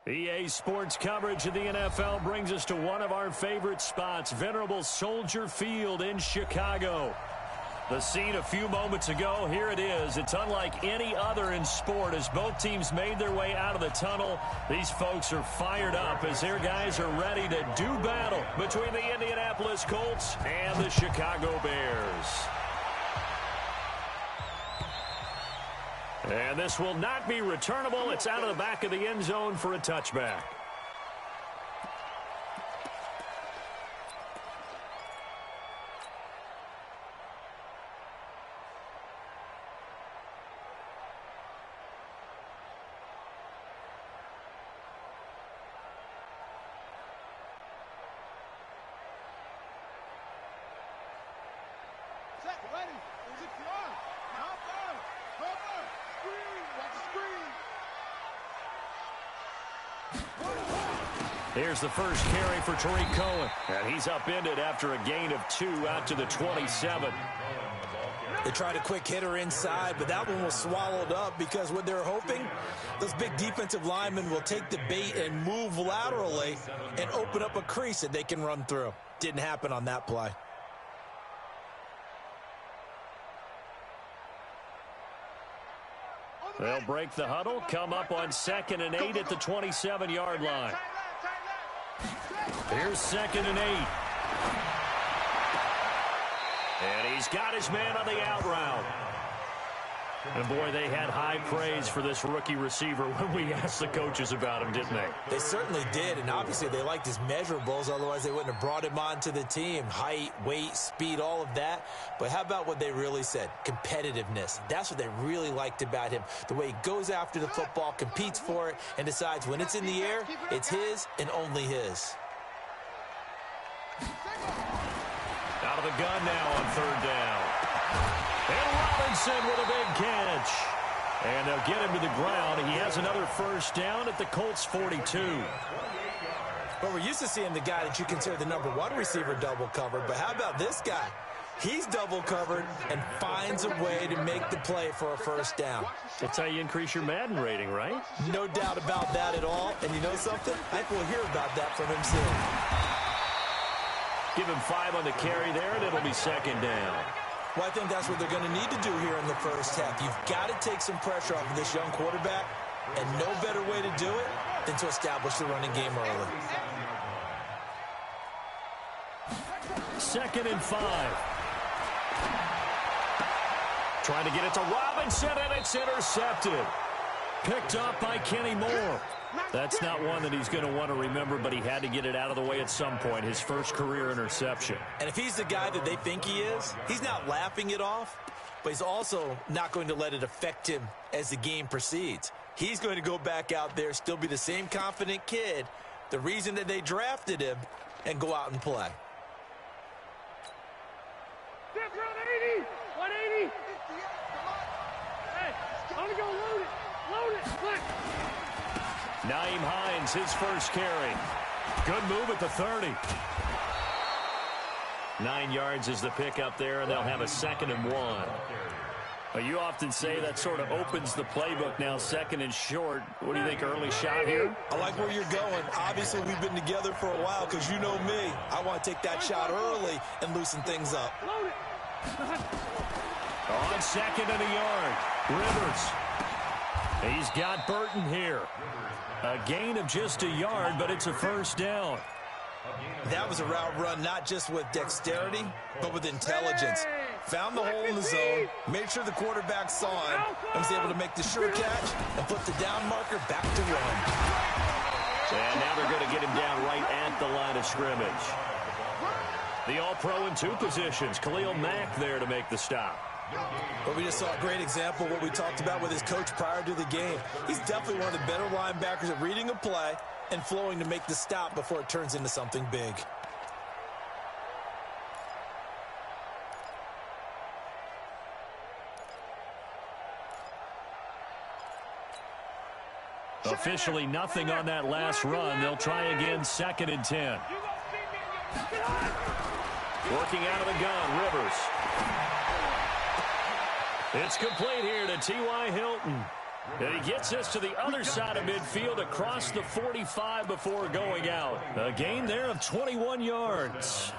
EA Sports coverage of the NFL brings us to one of our favorite spots, venerable Soldier Field in Chicago. The scene a few moments ago, here it is. It's unlike any other in sport as both teams made their way out of the tunnel. These folks are fired up as their guys are ready to do battle between the Indianapolis Colts and the Chicago Bears. And this will not be returnable. It's out of the back of the end zone for a touchback. Here's the first carry for Tariq Cohen. And he's upended after a gain of 2 out to the 27. They tried a quick hitter inside, but that one was swallowed up because what they're hoping, those big defensive linemen will take the bait and move laterally and open up a crease that they can run through. Didn't happen on that play. They'll break the huddle, come up on 2nd and 8 at the 27-yard line. Here's 2nd and 8. And he's got his man on the out route. And boy, they had high praise for this rookie receiver when we asked the coaches about him, didn't they? They certainly did, and obviously they liked his measurables, otherwise they wouldn't have brought him onto the team. Height, weight, speed, all of that. But how about what they really said? Competitiveness. That's what they really liked about him. The way he goes after the football, competes for it, and decides when it's in the air, it's his and only his. Out of the gun now on 3rd down. And Robinson with a big catch. And they'll get him to the ground. He has another first down at the Colts 42. Well, we're used to seeing the guy that you consider the #1 receiver double covered, but how about this guy? He's double covered and finds a way to make the play for a first down. That's how you increase your Madden rating, right? No doubt about that at all. And you know something? I think we'll hear about that from him soon. Give him 5 on the carry there, and it'll be 2nd down. Well, I think that's what they're going to need to do here in the first half. You've got to take some pressure off of this young quarterback, and no better way to do it than to establish the running game early. 2nd and 5. Trying to get it to Robinson, and it's intercepted. Picked up by Kenny Moore. That's not one that he's going to want to remember, but he had to get it out of the way at some point. His first career interception. And if he's the guy that they think he is, he's not laughing it off, but he's also not going to let it affect him as the game proceeds. He's going to go back out there, still be the same confident kid, the reason that they drafted him, and go out and play. 180, 180. Hey, I'm going to go load it, quick. Nyheim Hines, his first carry. Good move at the 30. 9 yards is the pickup there, and they'll have a 2nd and 1. Well, you often say that sort of opens the playbook now, 2nd and short. What do you think, early shot here? I like where you're going. Obviously, we've been together for a while because you know me. I want to take that shot early and loosen things up. On 2nd and a yard, Rivers. He's got Burton here. A gain of just a yard, but it's a first down. That was a route run not just with dexterity, but with intelligence. Found the hole in the zone, made sure the quarterback saw him, and was able to make the sure catch and put the down marker back to run. And now they're going to get him down right at the line of scrimmage. The All-Pro in 2 positions. Khalil Mack there to make the stop. But we just saw a great example of what we talked about with his coach prior to the game. He's definitely one of the better linebackers at reading a play and flowing to make the stop before it turns into something big. Officially nothing on that last run. They'll try again, 2nd and 10. Working out of the gun, Rivers. It's complete here to T.Y. Hilton. And he gets us to the other side of midfield across the 45 before going out. A gain there of 21 yards.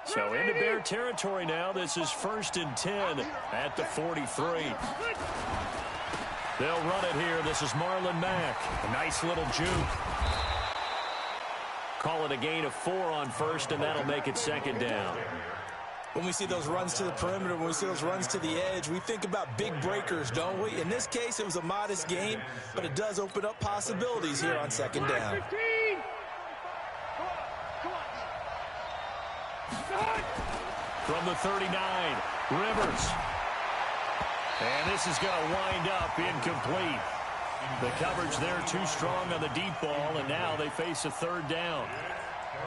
So into Bear territory now. This is 1st and 10 at the 43. They'll run it here. This is Marlon Mack. A nice little juke. Call it a gain of 4 on 1st, and that'll make it 2nd down. When we see those runs to the perimeter, when we see those runs to the edge, we think about big breakers, don't we? In this case, it was a modest gain, but it does open up possibilities here on 2nd down. From the 39, Rivers. And this is going to wind up incomplete. The coverage there too strong on the deep ball, and now they face a 3rd down.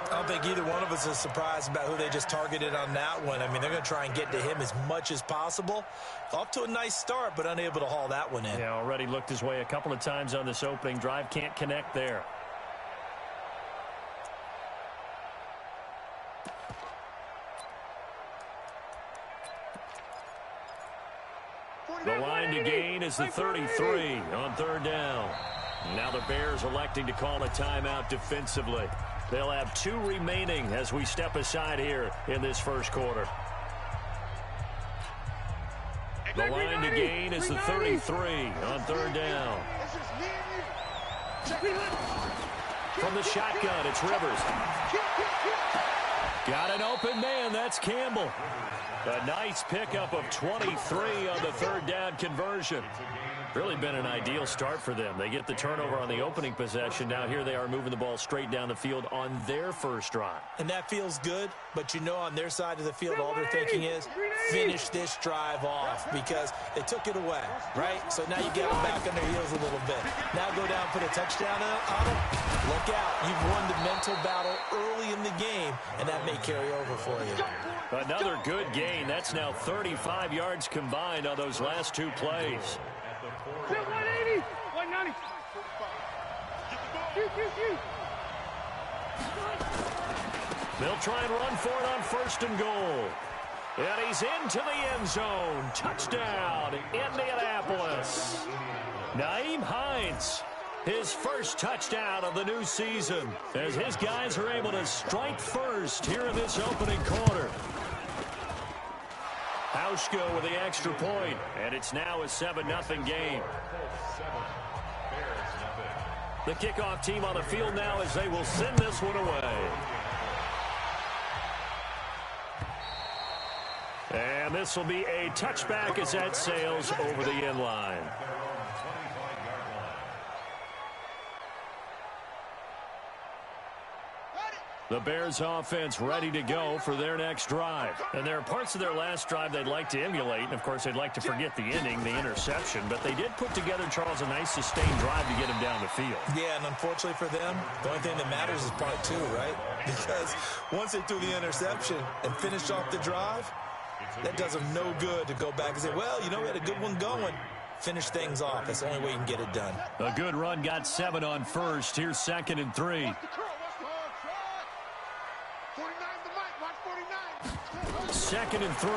I don't think either one of us is surprised about who they just targeted on that one. I mean, they're going to try and get to him as much as possible. Off to a nice start, but unable to haul that one in. Yeah, already looked his way a couple of times on this opening drive. Can't connect there. The line to gain is the 33 on 3rd down. Now the Bears electing to call a timeout defensively. They'll have 2 remaining as we step aside here in this 1st quarter. The line to gain is the 33 on 3rd down. From the shotgun, it's Rivers. Got an open man. That's Campbell. A nice pickup of 23 on the 3rd down conversion. Really been an ideal start for them. They get the turnover on the opening possession. Now here they are moving the ball straight down the field on their 1st drive. And that feels good, but you know on their side of the field all they're thinking is finish this drive off because they took it away, right? So now you get them back on their heels a little bit. Now go down, put a touchdown on them. Look out. You've won the mental battle early in the game, and that may carry over for you. Another good gain. That's now 35 yards combined on those last 2 plays. 180, 190. They'll try and run for it on 1st and goal. And he's into the end zone. Touchdown, Indianapolis. Nyheim Hines, his 1st touchdown of the new season, as his guys are able to strike first here in this opening quarter. Hauschko with the extra point, and it's now a 7-0 game. The kickoff team on the field now as they will send this one away. And this will be a touchback as that sails over the end line. The Bears offense ready to go for their next drive. And there are parts of their last drive they'd like to emulate. And, of course, they'd like to forget the ending, the interception. But they did put together, Charles, a nice sustained drive to get him down the field. Yeah, and unfortunately for them, the only thing that matters is part 2, right? Because once they threw the interception and finished off the drive, that does them no good to go back and say, well, you know, we had a good one going. Finish things off. That's the only way you can get it done. A good run got 7 on 1st. Here's 2nd and 3. 2nd and 3.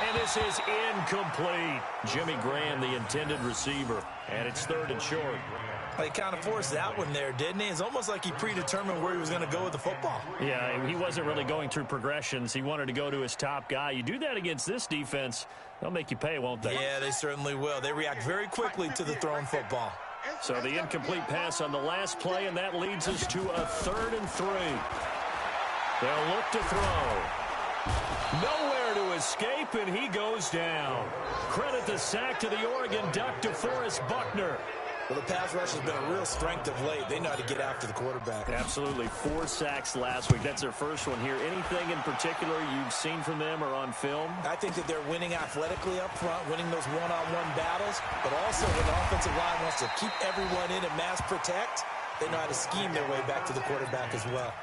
And this is incomplete. Jimmy Graham, the intended receiver. And it's 3rd and short. He kind of forced that one there, didn't he? It's almost like he predetermined where he was going to go with the football. Yeah, he wasn't really going through progressions. He wanted to go to his top guy. You do that against this defense, they'll make you pay, won't they? Yeah, they certainly will. They react very quickly to the thrown football. So the incomplete pass on the last play, and that leads us to a 3rd and 3. They'll look to throw. Nowhere to escape, and he goes down. Credit the sack to the Oregon Duck, DeForest Buckner. Well, the pass rush has been a real strength of late. They know how to get after the quarterback. Absolutely. 4 sacks last week. That's their first one here. Anything in particular you've seen from them or on film? I think that they're winning athletically up front, winning those one-on-one battles, but also when the offensive line wants to keep everyone in and mass protect, they know how to scheme their way back to the quarterback as well.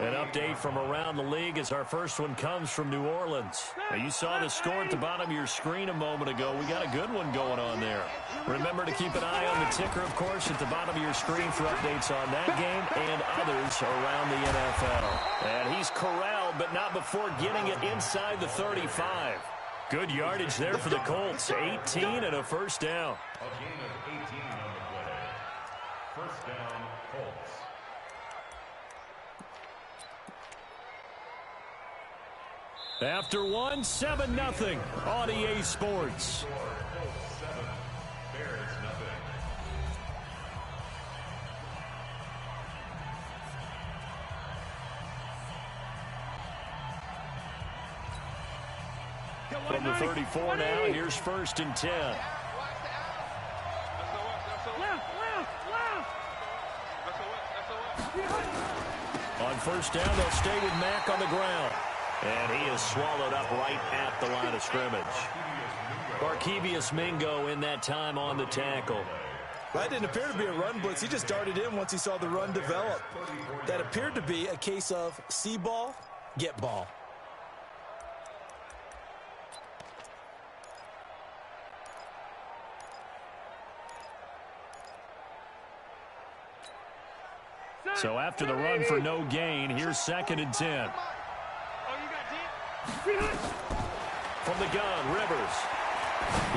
An update from around the league as our first one comes from New Orleans. Now, you saw the score at the bottom of your screen a moment ago. We got a good one going on there. Remember to keep an eye on the ticker, of course, at the bottom of your screen for updates on that game and others around the NFL. And he's corralled, but not before getting it inside the 35. Good yardage there for the Colts. 18 and a first down. A gain of 18 on the play. First down, Colts. After one, 7-0 on EA Sports. Colts 7, Bears nothing. From the 34 now, here's 1st and 10. On first down, they'll stay with Mack on the ground. And he is swallowed up right at the line of scrimmage. Barkevious Mingo in that time on the tackle. That didn't appear to be a run blitz. He just darted in once he saw the run develop. That appeared to be a case of see ball, get ball. So after the run for no gain, here's 2nd and 10. From the gun, Rivers.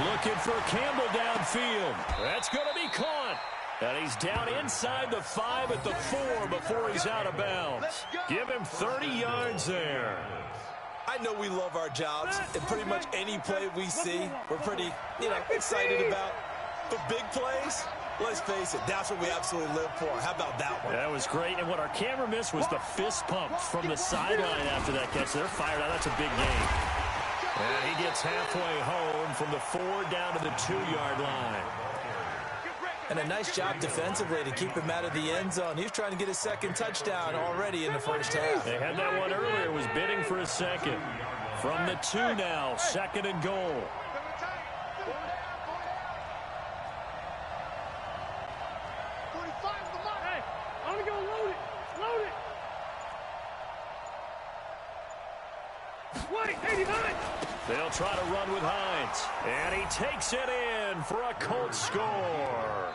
Looking for Campbell downfield. That's going to be caught. And he's down inside the 5 at the 4 before he's out of bounds. Give him 30 yards there. I know we love our jobs, and pretty much any play we see, we're pretty, excited about. But big plays, let's face it, that's what we absolutely live for. How about that one? That was great. And what our camera missed was the fist pump from the sideline after that catch. They're fired out. That's a big game. And he gets halfway home from the 4 down to the 2-yard line. And a nice job defensively to keep him out of the end zone. He was trying to get his 2nd touchdown already in the first half. They had that one earlier, was bidding for a 2nd. From the 2 now, 2nd and goal. Hey, I'm going to go load it. Load it. Wait, 89. They'll try to run with Hines. And he takes it in for a Colts score.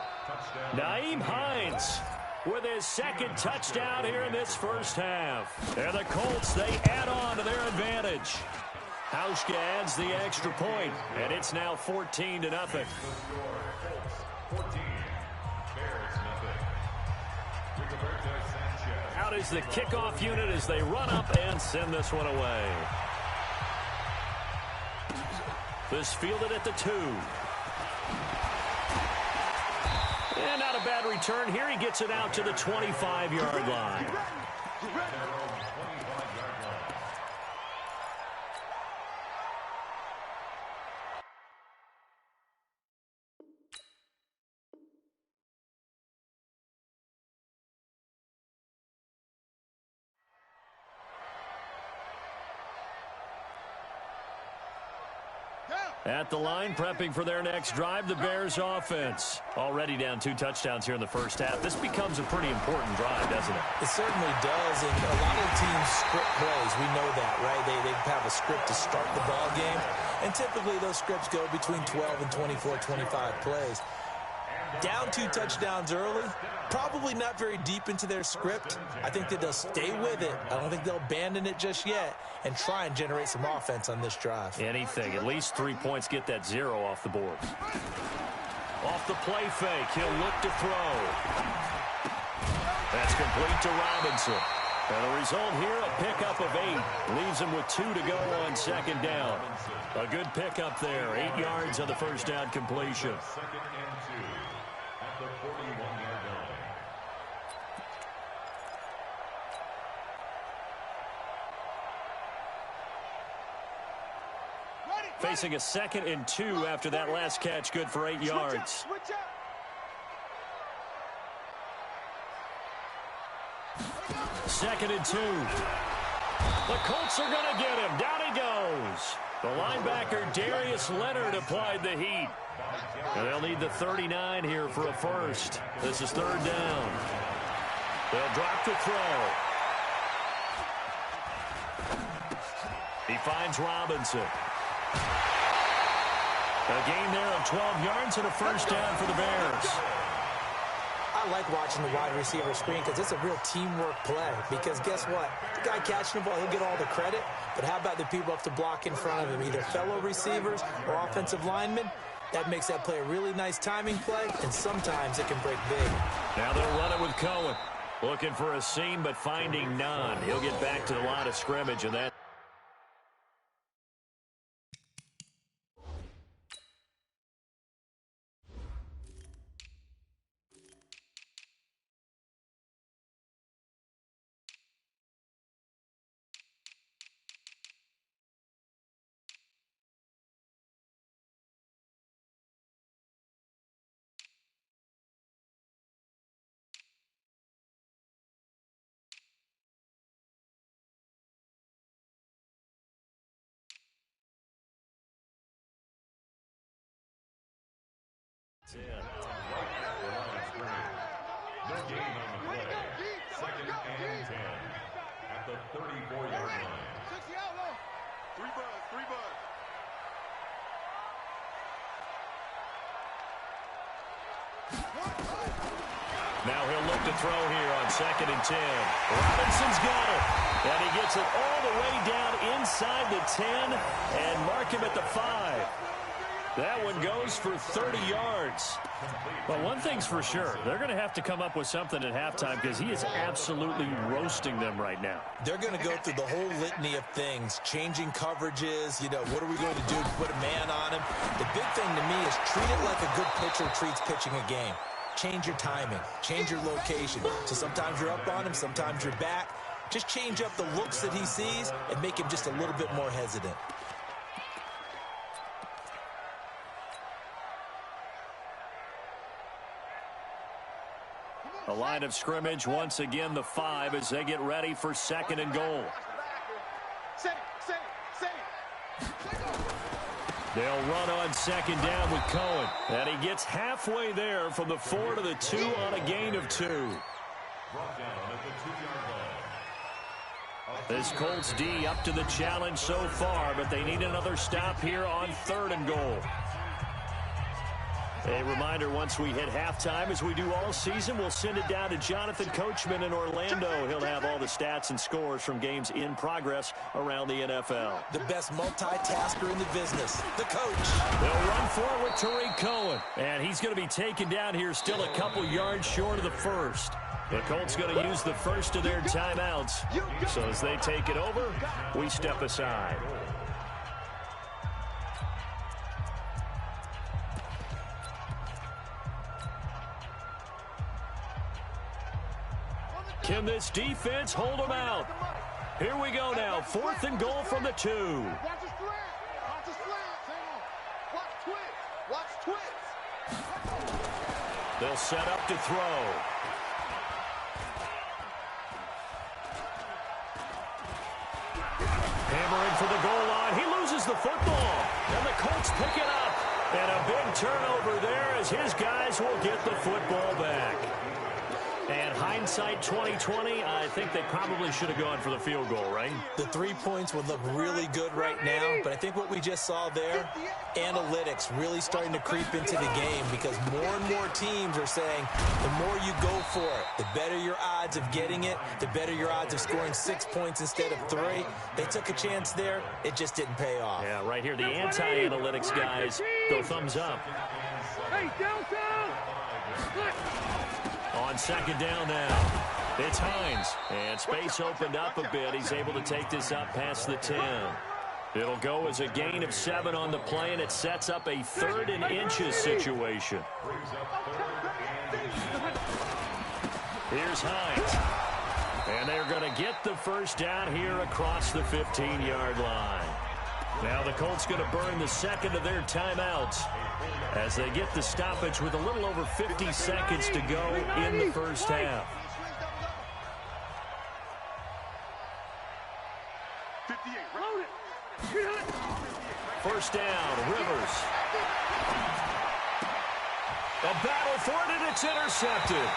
Nyheim Hines with his 2nd touchdown here in this first half. And the Colts, they add on to their advantage. Hauschka adds the extra point, and it's now 14-0. 14, Bears nothing. Out is the kickoff unit as they run up and send this one away. This fielded at the 2. And not a bad return here. He gets it out to the 25-yard line. At the line, prepping for their next drive, the Bears offense. Already down 2 touchdowns here in the first half. This becomes a pretty important drive, doesn't it? It certainly does, and a lot of teams script plays. We know that, right? They have a script to start the ball game, and typically those scripts go between 12 and 24, 25 plays. Down 2 touchdowns early, probably not very deep into their script. I think that they'll stay with it. I don't think they'll abandon it just yet and try and generate some offense on this drive. Anything. At least 3 points, get that 0 off the board. Off the play fake, he'll look to throw. That's complete to Robinson. And the result here, a pickup of 8. Leaves him with 2 to go on 2nd down. A good pickup there. 8 yards on the first down completion. 2nd and 2 at the 41-yard line. Facing a 2nd and 2 after that last catch, good for 8 yards. Switch up. 2nd and 2. The Colts are going to get him. Down he goes. The linebacker, Darius Leonard, applied the heat. And they'll need the 39 here for a first. This is 3rd down. They'll drop to throw. He finds Robinson. A gain there of 12 yards and a first down for the Bears. I like watching the wide receiver screen because it's a real teamwork play. Because guess what? The guy catching the ball, he'll get all the credit. But how about the people up to block in front of him, either fellow receivers or offensive linemen? That makes that play a really nice timing play, and sometimes it can break big. Now they'll run it with Cohen. Looking for a seam, but finding none. He'll get back to the line of scrimmage, and that. Right at the line of scrimmage. No gain on the play. 2nd and 10 at the 34-yard line. 60 out low. 3 buds. Now he'll look to throw here on 2nd and 10. Robinson's got it. And he gets it all the way down inside the 10 and mark him at the 5. That one goes for 30 yards. Well, one thing's for sure. They're going to have to come up with something at halftime because he is absolutely roasting them right now. They're going to go through the whole litany of things, changing coverages, what are we going to do to put a man on him? The big thing to me is treat it like a good pitcher treats pitching a game. Change your timing, change your location. So sometimes you're up on him, sometimes you're back. Just change up the looks that he sees and make him just a little bit more hesitant. The line of scrimmage, once again, the 5 as they get ready for 2nd and goal. They'll run on 2nd down with Cohen. And he gets halfway there from the 4 to the 2 on a gain of 2. Brought down at the 2-yard line. This Colts D up to the challenge so far, but they need another stop here on 3rd and goal. A reminder, once we hit halftime, as we do all season, we'll send it down to Jonathan Coachman in Orlando. He'll have all the stats and scores from games in progress around the NFL. The best multitasker in the business, the coach. They'll run forward with Tariq Cohen, and he's going to be taken down here still a couple yards short of the first. The Colts going to use the first of their timeouts. So as they take it over, we step aside. Can this defense hold them out? Here we go now. 4th and goal from the 2. Watch the slant. Watch the slant. Hang on. Watch twist. Watch twist. They'll set up to throw. Hammering for the goal line. He loses the football. And the Colts pick it up. And a big turnover there as his guys will get the football back. And hindsight 2020, I think they probably should have gone for the field goal, right? The 3 points would look really good right now, but I think what we just saw there, analytics really starting to creep into the game because more and more teams are saying the more you go for it, the better your odds of getting it, the better your odds of scoring 6 points instead of 3. They took a chance there. It just didn't pay off. Yeah, right here, the anti-analytics guys go thumbs up. Hey, downtown. On 2nd down now, it's Hines. And space opened up a bit. He's able to take this up past the 10. It'll go as a gain of 7 on the play, and it sets up a 3rd and inches situation. Here's Hines. And they're going to get the first down here across the 15-yard line. Now the Colts going to burn the 2nd of their timeouts as they get the stoppage with a little over 50 seconds to go in the first half. 58. Load it. First down, Rivers. A battle for it, and it's intercepted.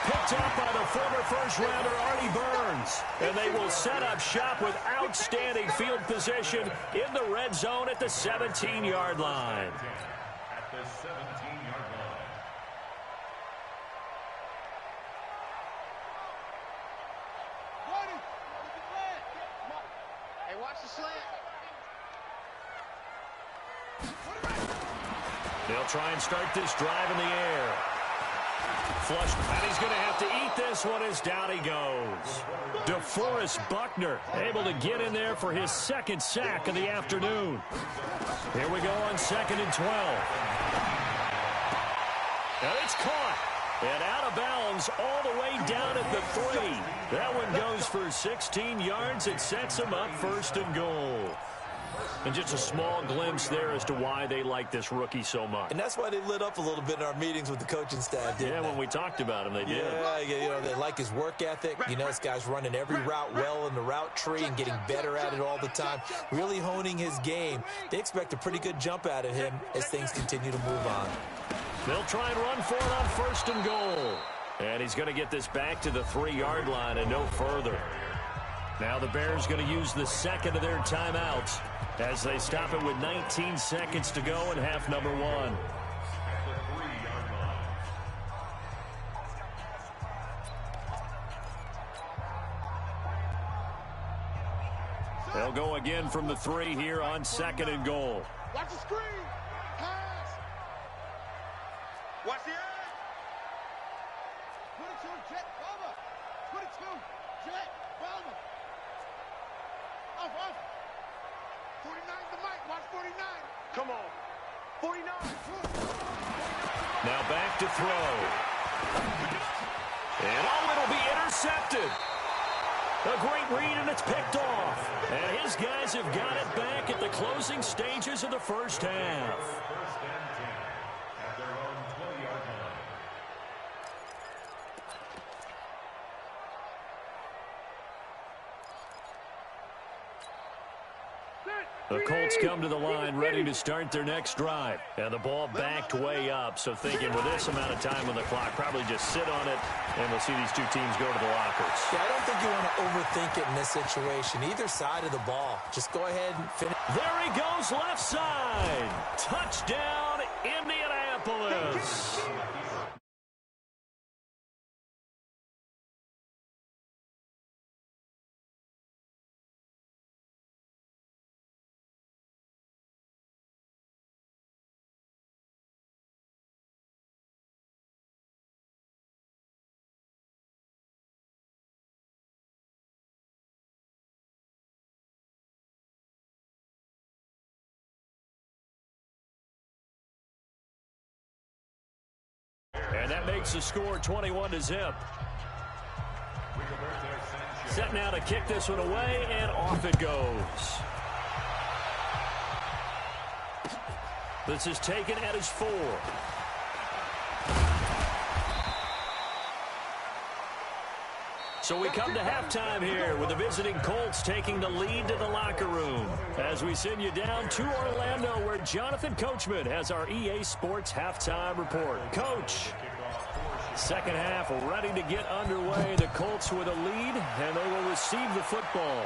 picked up by the former first-rounder Artie Burns. And they will set up shop with outstanding field position in the red zone at the 17-yard line. At the 17-yard line. Hey, watch the slant. They'll try and start this drive in the air. Flush, and he's going to have to eat this one as down he goes. DeForest Buckner able to get in there for his second sack of the afternoon. Here we go on 2nd and 12. And it's caught. And out of bounds all the way down at the 3. That one goes for 16 yards. It sets him up 1st and goal. And just a small glimpse there as to why they like this rookie so much. And that's why they lit up a little bit in our meetings with the coaching staff, didn't they? When we talked about him, they did. Yeah, you know, they like his work ethic. You know, this guy's running every route well in the route tree and getting better at it all the time, really honing his game. They expect a pretty good jump out of him as things continue to move on. They'll try and run for it on 1st and goal. And he's going to get this back to the 3-yard line and no further. Now the Bears going to use the second of their timeouts as they stop it with 19 seconds to go in half number 1. At the 3-yard line. They'll go again from the 3 here on 2nd and goal. Watch the screen. Pass. Watch the edge. Put it to him, Jet. Bomber. Put it to him, Jet. Bomber. Off. 49 the mic. Watch 49. Come on. 49. Now back to throw. And it'll be intercepted. A great read, and it's picked off. And his guys have got it back at the closing stages of the first half. 1st and 10 at their own 20-yard line. The Colts come to the line ready to start their next drive. And the ball backed way up, so thinking with this amount of time on the clock, probably just sit on it, and we'll see these two teams go to the lockers. Yeah, I don't think you want to overthink it in this situation. Either side of the ball. Just go ahead and finish. There he goes, left side. Touchdown, Indianapolis. And that makes the score 21-0. Set now to kick this one away, and off it goes. This is taken at his 4. So we come to halftime here with the visiting Colts taking the lead to the locker room as we send you down to Orlando where Jonathan Coachman has our EA Sports halftime report. Coach, second half ready to get underway. The Colts with a lead, and they will receive the football.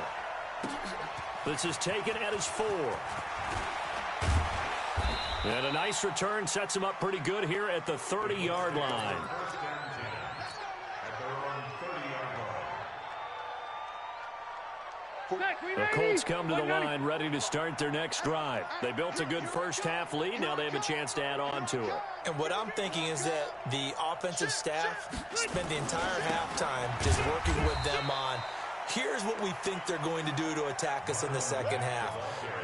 This is taken at his 4. And a nice return sets him up pretty good here at the 30-yard line. The Colts come to the line ready to start their next drive. They built a good first half lead. Now they have a chance to add on to it. And what I'm thinking is that the offensive staff spent the entire halftime just working with them on, here's what we think they're going to do to attack us in the second half.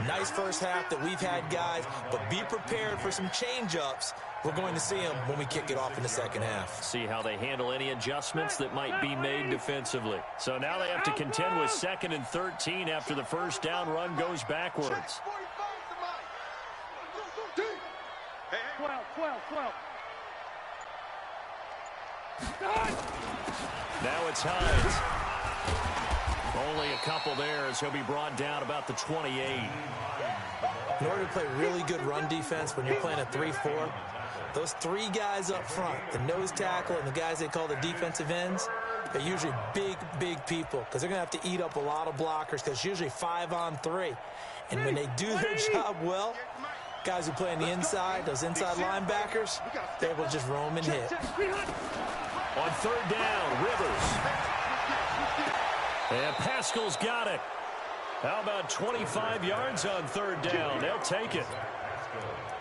Nice first half that we've had, guys, but be prepared for some change-ups. We're going to see them when we kick it off in the second half. See how they handle any adjustments that might be made defensively. So now they have to contend with 2nd and 13 after the first down run goes backwards. 12. Now it's Hines. Only a couple there as he'll be brought down about the 28. In order to play really good run defense when you're playing a 3-4, Those three guys up front, the nose tackle and the guys they call the defensive ends, they're usually big, big people because they're going to have to eat up a lot of blockers because it's usually 5-on-3. And when they do their job well, guys who play on the inside, those inside linebackers, they're able to just roam and hit. On third down, Rivers. And Pascal's got it. How about 25 yards on third down? They'll take it.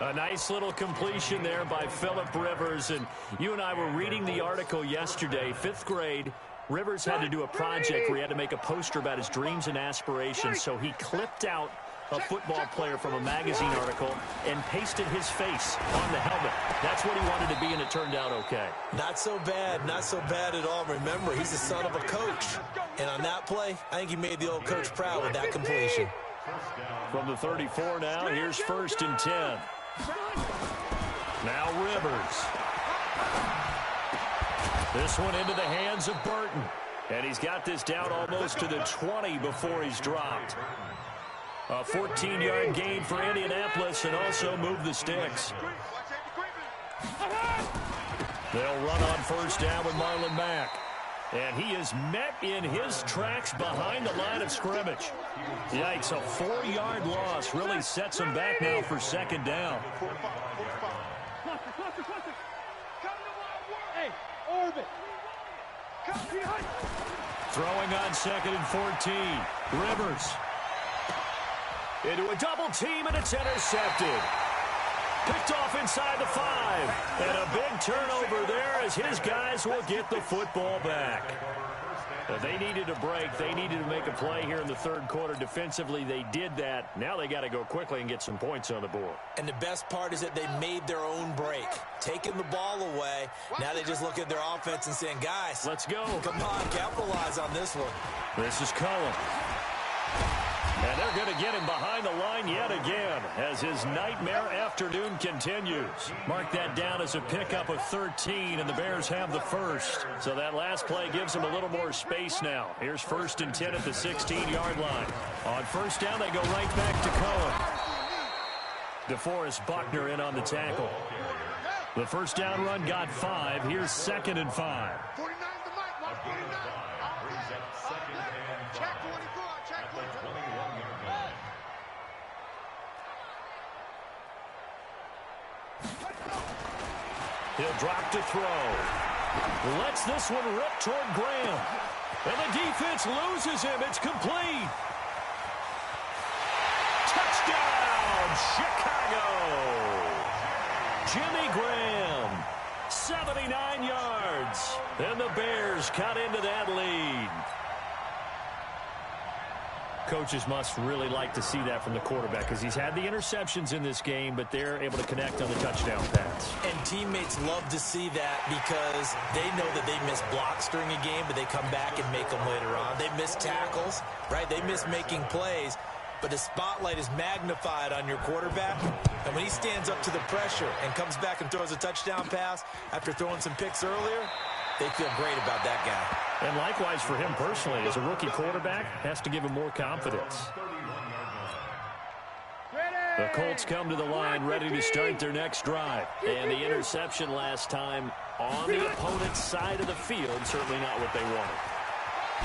A nice little completion there by Phillip Rivers. And you and I were reading the article yesterday, 5th grade. Rivers had to do a project where he had to make a poster about his dreams and aspirations. So he clipped out a football player from a magazine article and pasted his face on the helmet. That's what he wanted to be, and it turned out okay. Not so bad at all. Remember, he's the son of a coach. And on that play, I think he made the old coach proud with that completion. From the 34 now, here's 1st and 10. Now Rivers. This one into the hands of Burton. And he's got this down almost to the 20 before he's dropped. A 14-yard gain for Indianapolis and also move the sticks. They'll run on 1st down with Marlon Mack. And he is met in his tracks behind the line of scrimmage. Yikes, a 4-yard loss really sets him back now for 2nd down. Throwing on 2nd and 14. Rivers. Into a double team, and it's intercepted. Picked off inside the 5. And a big turnover there as his guys will get the football back. They needed a break. They needed to make a play here in the 3rd quarter. Defensively, they did that. Now they got to go quickly and get some points on the board. And the best part is that they made their own break. Taking the ball away. Now they just look at their offense and saying, guys, let's go. Come on, capitalize on this one. This is Cullen. And they're going to get him behind the line yet again as his nightmare afternoon continues. Mark that down as a pickup of 13, and the Bears have the 1st. So that last play gives them a little more space now. Here's 1st and 10 at the 16-yard line. On 1st down, they go right back to Cullen. DeForest Buckner in on the tackle. The 1st down run got 5. Here's 2nd and 5. He'll drop to throw. Lets this one rip toward Graham. And the defense loses him. It's complete. Touchdown, Chicago. Jimmy Graham, 79 yards. And the Bears cut into that lead. Coaches must really like to see that from the quarterback because he's had the interceptions in this game, but they're able to connect on the touchdown pass. And teammates love to see that because they know that they miss blocks during a game, but they come back and make them later on. They miss tackles, right? They miss making plays, but the spotlight is magnified on your quarterback. And when he stands up to the pressure and comes back and throws a touchdown pass after throwing some picks earlier, they feel great about that guy. And likewise for him personally, as a rookie quarterback, has to give him more confidence. The Colts come to the line ready to start their next drive. And the interception last time on the opponent's side of the field, certainly not what they wanted.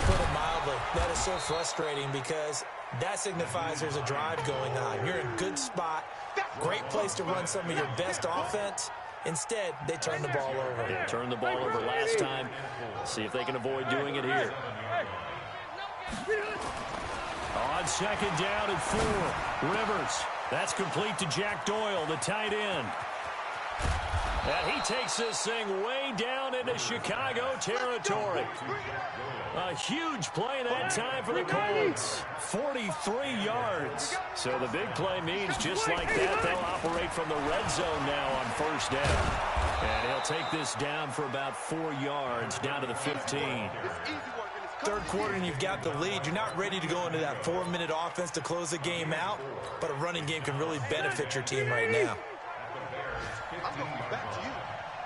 Put it mildly, that is so frustrating because that signifies there's a drive going on. You're in a good spot, great place to run some of your best offense. Instead, they turn the ball over. They turned the ball over last time. See if they can avoid doing it here. On 2nd down and 4. Rivers. That's complete to Jack Doyle, the tight end. And he takes this thing way down into Chicago territory. A huge play that time for the Colts. 43 yards. So the big play means just like that, they'll operate from the red zone now on 1st down. And he'll take this down for about 4 yards, down to the 15. 3rd quarter and you've got the lead. You're not ready to go into that 4-minute offense to close the game out, but a running game can really benefit your team right now. I'm going back to you.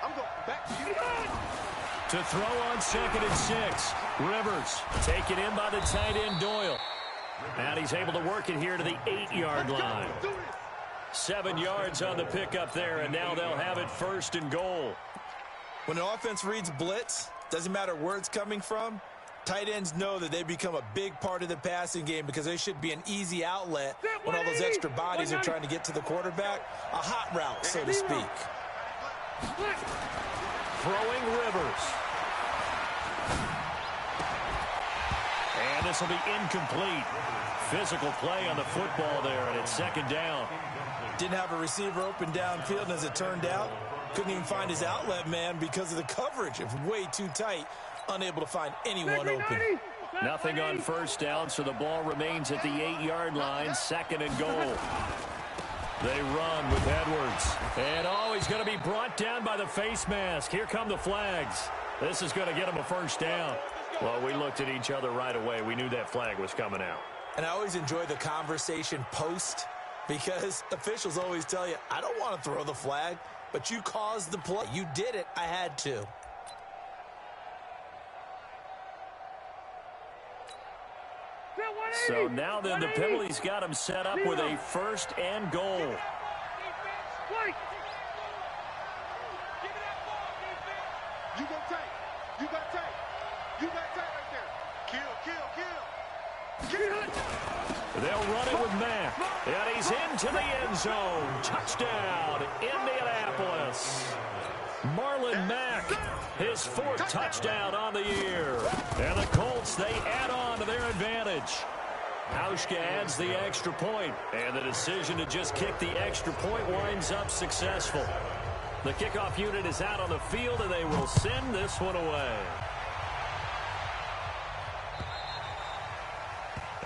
I'm going back to you. To throw on 2nd and 6. Rivers taken in by the tight end Doyle. And he's able to work it here to the 8-yard line. 7 yards on the pickup there, and now they'll have it 1st and goal. When an offense reads blitz, doesn't matter where it's coming from, tight ends know that they become a big part of the passing game because they should be an easy outlet when all those extra bodies are trying to get to the quarterback. A hot route, so to speak. Throwing Rivers. And this will be incomplete. Physical play on the football there, and it's 2nd down. Didn't have a receiver open downfield, and as it turned out, couldn't even find his outlet man because of the coverage. It was way too tight, unable to find anyone open. Nothing on 1st down, so the ball remains at the 8-yard line, 2nd and goal. They run with Edwards. And, he's going to be brought down by the face mask. Here come the flags. This is going to get him a 1st down. Well, we looked at each other right away. We knew that flag was coming out. And I always enjoy the conversation post because officials always tell you, I don't want to throw the flag, but you caused the play. You did it. I had to. So now then the penalty's got him set up with a 1st and goal. You got tape. You got tape. You got tape right there. Kill. They'll run it with Mack. And he's into the end zone. Touchdown, Indianapolis. Marlon Mack, his 4th touchdown on the year. And the Colts, they add on to their advantage. Hauschka adds the extra point, and the decision to just kick the extra point winds up successful. The kickoff unit is out on the field, and they will send this one away.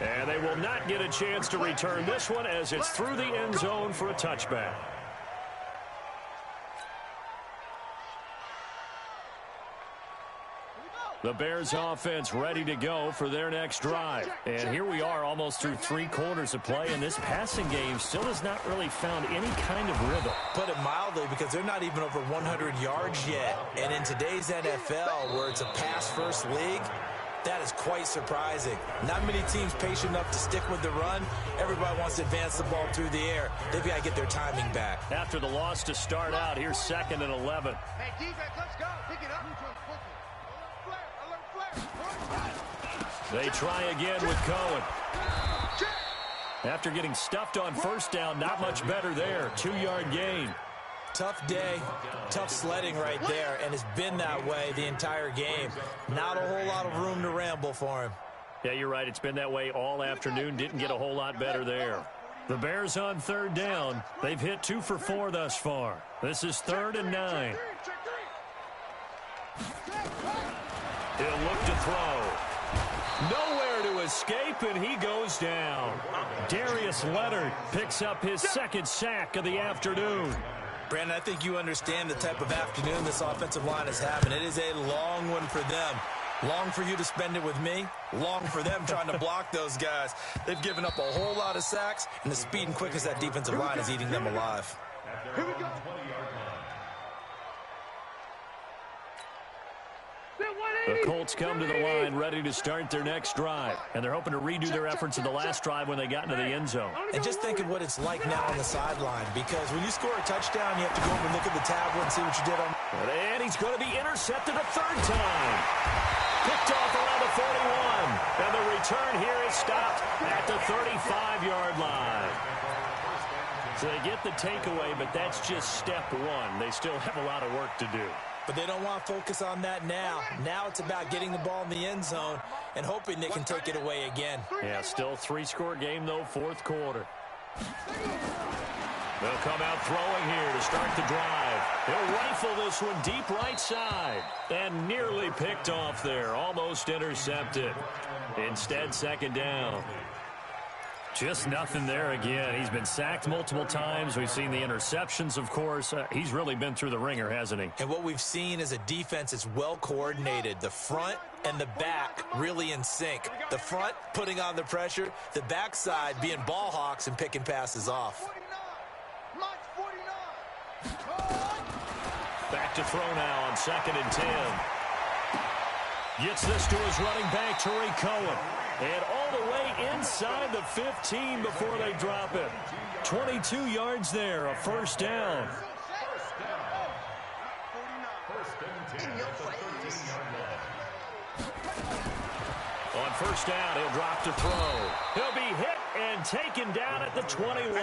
And they will not get a chance to return this one as it's through the end zone for a touchback. The Bears offense ready to go for their next drive. And here we are almost through 3 quarters of play, and this passing game still has not really found any kind of rhythm. Put it mildly, because they're not even over 100 yards yet. And in today's NFL, where it's a pass-first league, that is quite surprising. Not many teams patient enough to stick with the run. Everybody wants to advance the ball through the air. They've got to get their timing back. After the loss to start out, here's 2nd and 11. Hey, defense, let's go. Pick it up. They try again with Cohen. After getting stuffed on 1st down, not much better there. 2-yard gain. Tough day, tough sledding right there, and it's been that way the entire game. Not a whole lot of room to ramble for him. Yeah, you're right. It's been that way all afternoon. Didn't get a whole lot better there. The Bears on 3rd down. They've hit 2 for 4 thus far. This is 3rd and 9. He'll look to throw. Nowhere to escape, and he goes down. Darius Leonard picks up his 2nd sack of the afternoon. Brandon, I think you understand the type of afternoon this offensive line is having. It is a long one for them. Long for you to spend it with me. Long for them trying to block those guys. They've given up a whole lot of sacks, and the speed and quickness that defensive line is eating them alive. Here we go. The Colts come to the line ready to start their next drive, and they're hoping to redo their efforts in the last drive when they got into the end zone. And just think of what it's like now on the sideline, because when you score a touchdown, you have to go over and look at the tablet and see what you did on. And he's going to be intercepted a 3rd time. Picked off around the 41, and the return here is stopped at the 35-yard line. So they get the takeaway, but that's just step 1. They still have a lot of work to do. But they don't want to focus on that now. Now it's about getting the ball in the end zone and hoping they can take it away again. Yeah, still 3-score game, though, 4th quarter. They'll come out throwing here to start the drive. He'll rifle this one deep right side. And nearly picked off there. Almost intercepted. Instead, 2nd down. Just nothing there again. He's been sacked multiple times. We've seen the interceptions, of course. He's really been through the ringer, hasn't he? And what we've seen is a defense that's well coordinated. The front and the back really in sync. The front putting on the pressure. The backside being ball hawks and picking passes off. Back to throw now on 2nd and 10. Gets this to his running back, Tariq Cohen. And the way inside the 15 before they drop it. 22 yards there, a first down. On first down, he'll drop to throw. He'll be hit and taken down at the 21.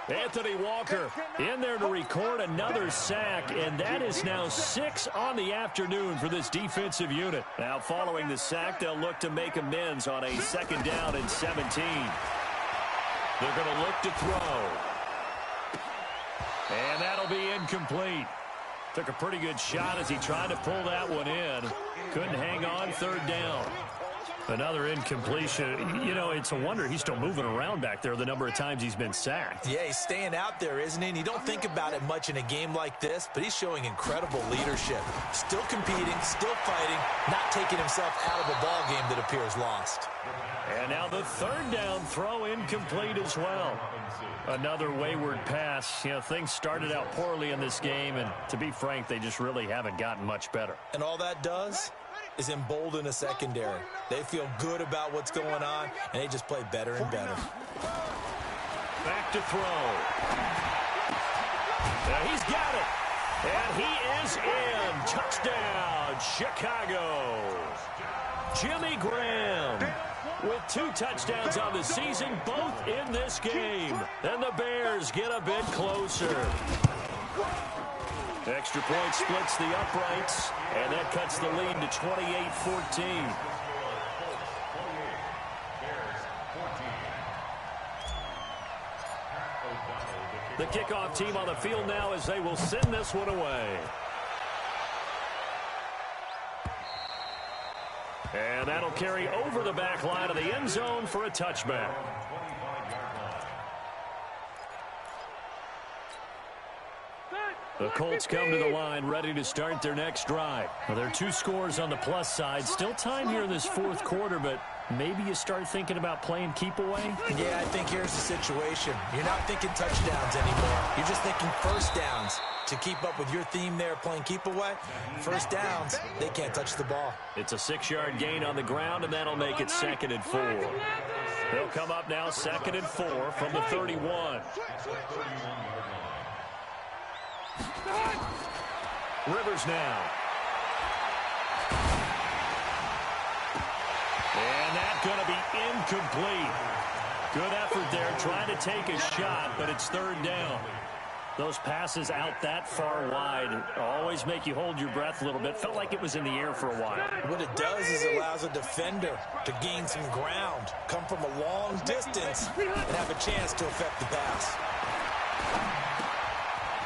Anthony Walker in there to record another sack, and that is now 6 on the afternoon for this defensive unit. Now, following the sack, they'll look to make amends on a second down and 17. They're going to look to throw. And that'll be incomplete. Took a pretty good shot as he tried to pull that one in. Couldn't hang on, third down. Another incompletion. You know, it's a wonder he's still moving around back there the number of times he's been sacked. Yeah, he's staying out there, isn't he? And you don't think about it much in a game like this, but he's showing incredible leadership. Still competing, still fighting, not taking himself out of a ball game that appears lost. And now the third down throw incomplete as well. Another wayward pass. You know, things started out poorly in this game, and to be frank, they just really haven't gotten much better. And all that does is embolden a secondary. They feel good about what's going on, and they just play better and better. Back to throw. He's got it. And he is in. Touchdown, Chicago. Jimmy Graham with 2 touchdowns on the season, both in this game. And the Bears get a bit closer. Extra point splits the uprights, and that cuts the lead to 28-14. The kickoff team on the field now as they will send this one away. And that'll carry over the back line of the end zone for a touchback. The Colts come to the line ready to start their next drive. Well, there are 2 scores on the plus side. Still time here in this fourth quarter, but maybe you start thinking about playing keep away? Yeah, I think here's the situation. You're not thinking touchdowns anymore. You're just thinking first downs. To keep up with your theme there playing keep away, first downs, they can't touch the ball. It's a 6-yard gain on the ground, and that'll make it 2nd and 4. They'll come up now 2nd and 4 from the 31. Rivers now. And that's going to be incomplete. Good effort there trying to take a shot, but it's third down. Those passes out that far wide always make you hold your breath a little bit. Felt like it was in the air for a while. What it does is it allows a defender to gain some ground, come from a long distance, and have a chance to affect the pass.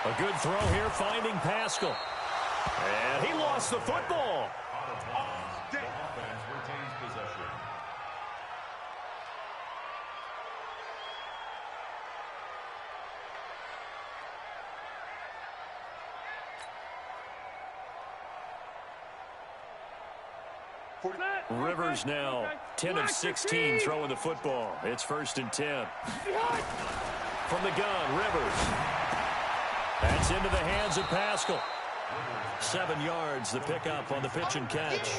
A good throw here, finding Pascal. And he lost the football. The offense retains possession. Rivers now 10 of 16 throwing the football. It's 1st and 10. From the gun, Rivers. That's into the hands of Pascal. 7 yards, the pickup on the pitch and catch.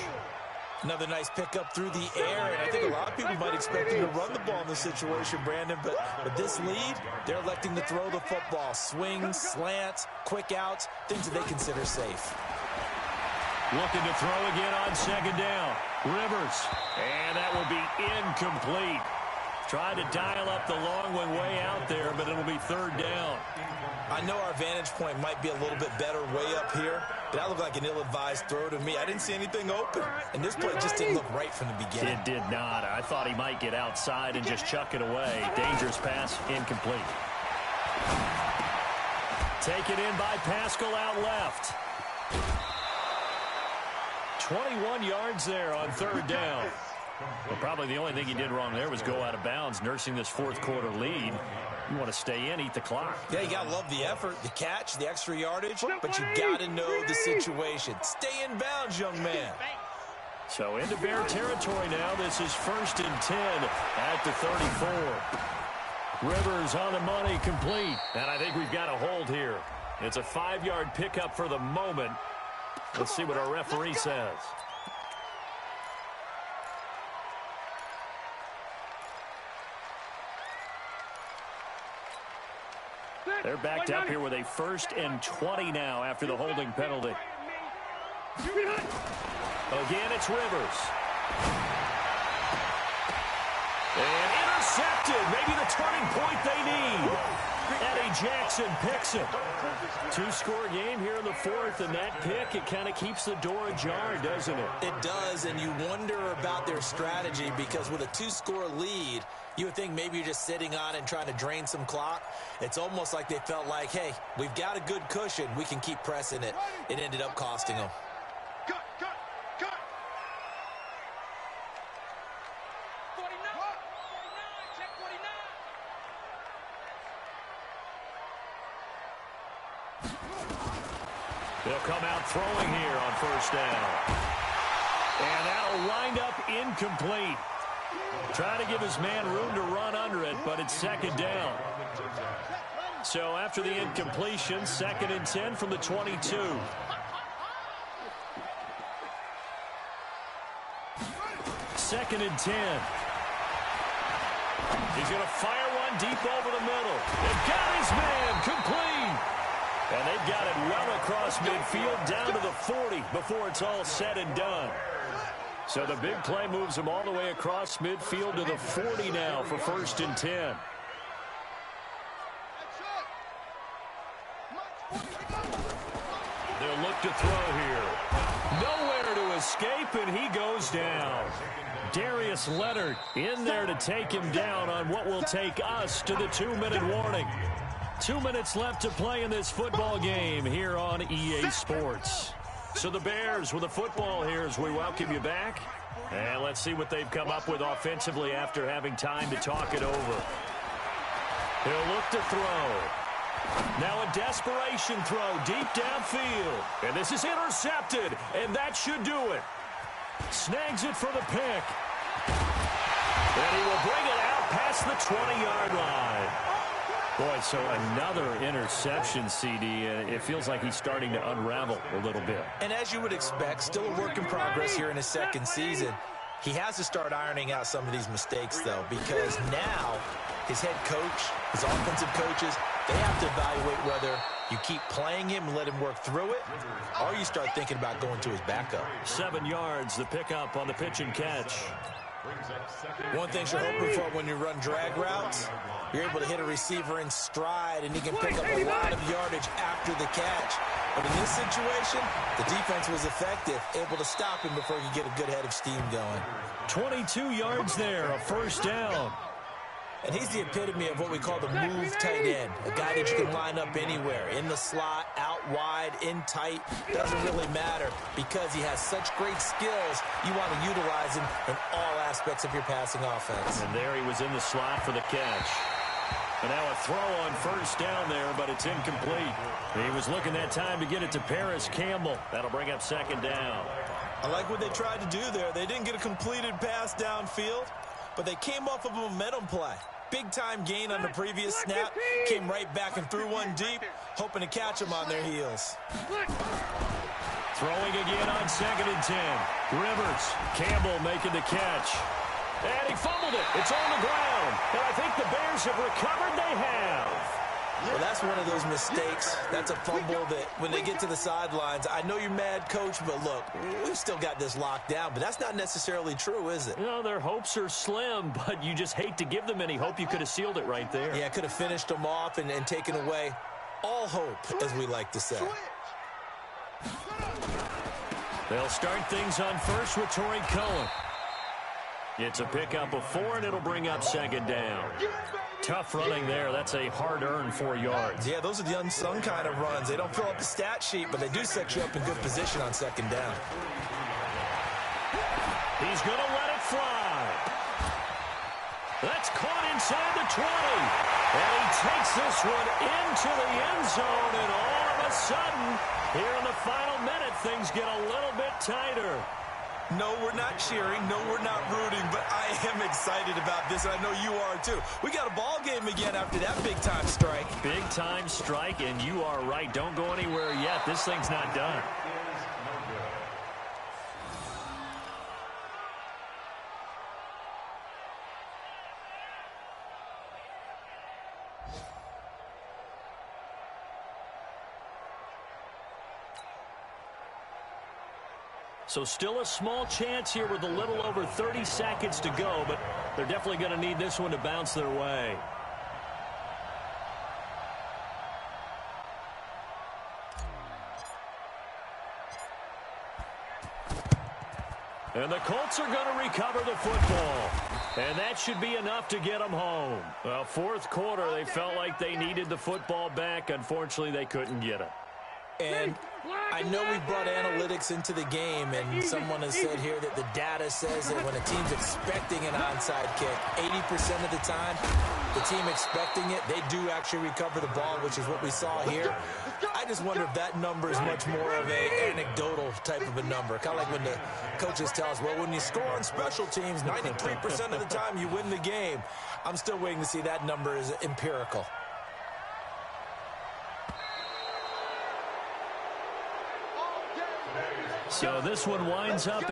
Another nice pickup through the air, and I think a lot of people might expect him to run the ball in this situation, Brandon, but with this lead, they're electing to throw the football. Swings, slants, quick outs, things that they consider safe. Looking to throw again on 2nd down. Rivers, and that will be incomplete. Tried to dial up the long one way out there, but it'll be 3rd down. I know our vantage point might be a little bit better way up here, but that looked like an ill-advised throw to me. I didn't see anything open, and this play just didn't look right from the beginning. It did not. I thought he might get outside and just chuck it away. Dangerous pass, incomplete. Taken in by Pascal out left. 21 yards there on 3rd down. Well, probably the only thing he did wrong there was go out of bounds, nursing this fourth quarter lead. You want to stay in, eat the clock. Yeah, you got to love the effort, the catch, the extra yardage, but you got to know the situation. Stay in bounds, young man. So into Bear territory now. This is 1st and 10 at the 34. Rivers on the money, complete. And I think we've got a hold here. It's a 5-yard pickup for the moment. Let's see what our referee says. They're backed up here with a 1st and 20 now after the holding penalty. Again, it's Rivers. And intercepted. Maybe the turning point they need. Eddie Jackson picks it. 2-score game here in the 4th, and that pick, it kind of keeps the door ajar, doesn't it? It does, and you wonder about their strategy because with a 2-score lead, you would think maybe you're just sitting on it and trying to drain some clock. It's almost like they felt like, hey, we've got a good cushion. We can keep pressing it. It ended up costing them. They'll come out throwing here on 1st down. And that'll wind up incomplete. Trying to give his man room to run under it, but it's 2nd down. So after the incompletion, 2nd and 10 from the 22. Second and 10. He's going to fire one deep over the middle. They've got his man complete. And they've got it well across midfield down to the 40 before it's all said and done. So the big play moves them all the way across midfield to the 40 now for 1st and 10. They'll look to throw here. Nowhere to escape, and he goes down. Darius Leonard in there to take him down on what will take us to the 2-minute warning. 2 minutes left to play in this football game here on EA Sports. So the Bears with the football here as we welcome you back. And let's see what they've come up with offensively after having time to talk it over. He'll look to throw. Now a desperation throw deep downfield. And this is intercepted, and that should do it. Snags it for the pick. And he will bring it out past the 20-yard line. Boy, so another interception, CD. It feels like he's starting to unravel a little bit. And as you would expect, still a work in progress here in his 2nd season. He has to start ironing out some of these mistakes, though, because now his head coach, his offensive coaches, they have to evaluate whether you keep playing him and let him work through it, or you start thinking about going to his backup. 7 yards, the pickup on the pitch and catch. One thing you're hoping for when you run drag routes, you're able to hit a receiver in stride, and he can pick up a lot of yardage after the catch. But in this situation, the defense was effective, able to stop him before he could get a good head of steam going. 22 yards there, a 1st down. And he's the epitome of what we call the move tight end, a guy that you can line up anywhere, in the slot, out wide, in tight, doesn't really matter because he has such great skills. You want to utilize him in all aspects of your passing offense. And there he was in the slot for the catch. And now a throw on 1st down there, but it's incomplete. He was looking that time to get it to Paris Campbell. That'll bring up 2nd down. I like what they tried to do there. They didn't get a completed pass downfield, but they came off of a momentum play. Big-time gain on the previous snap. Came right back and threw one deep, hoping to catch them on their heels. Throwing again on 2nd and 10. Rivers, Campbell making the catch. And he fumbled it. It's on the ground. And I think the Bears have recovered. They have. Well, that's one of those mistakes. That's a fumble that when they get to the sidelines, I know you're mad, Coach, but look, we've still got this locked down. But that's not necessarily true, is it? You know, their hopes are slim, but you just hate to give them any hope. You could have sealed it right there. Yeah, could have finished them off and taken away all hope, as we like to say. They'll start things on 1st with Torrey Cullen. It's a pickup of 4, and it'll bring up 2nd down. Tough running there. That's a hard-earned 4 yards. Yeah, those are the unsung kind of runs. They don't fill up the stat sheet, but they do set you up in good position on 2nd down. He's going to let it fly. That's caught inside the 20. And he takes this one into the end zone, and all of a sudden, here in the final minute, things get a little bit tighter. No, we're not cheering. No, we're not rooting, but I am excited about this, and I know you are too. We got a ball game again after that big-time strike. Big-time strike, and you are right. Don't go anywhere yet. This thing's not done. So still a small chance here with a little over 30 seconds to go, but they're definitely going to need this one to bounce their way. And the Colts are going to recover the football. And that should be enough to get them home. Well, fourth quarter, they felt like they needed the football back. Unfortunately, they couldn't get it. And I know we brought analytics into the game, and someone has said here that the data says that when a team's expecting an onside kick, 80% of the time, the team expecting it, they do actually recover the ball, which is what we saw here. I just wonder if that number is much more of an anecdotal type of a number. Kind of like when the coaches tell us, well, when you score on special teams, 93% of the time you win the game. I'm still waiting to see that number is empirical. So this one winds up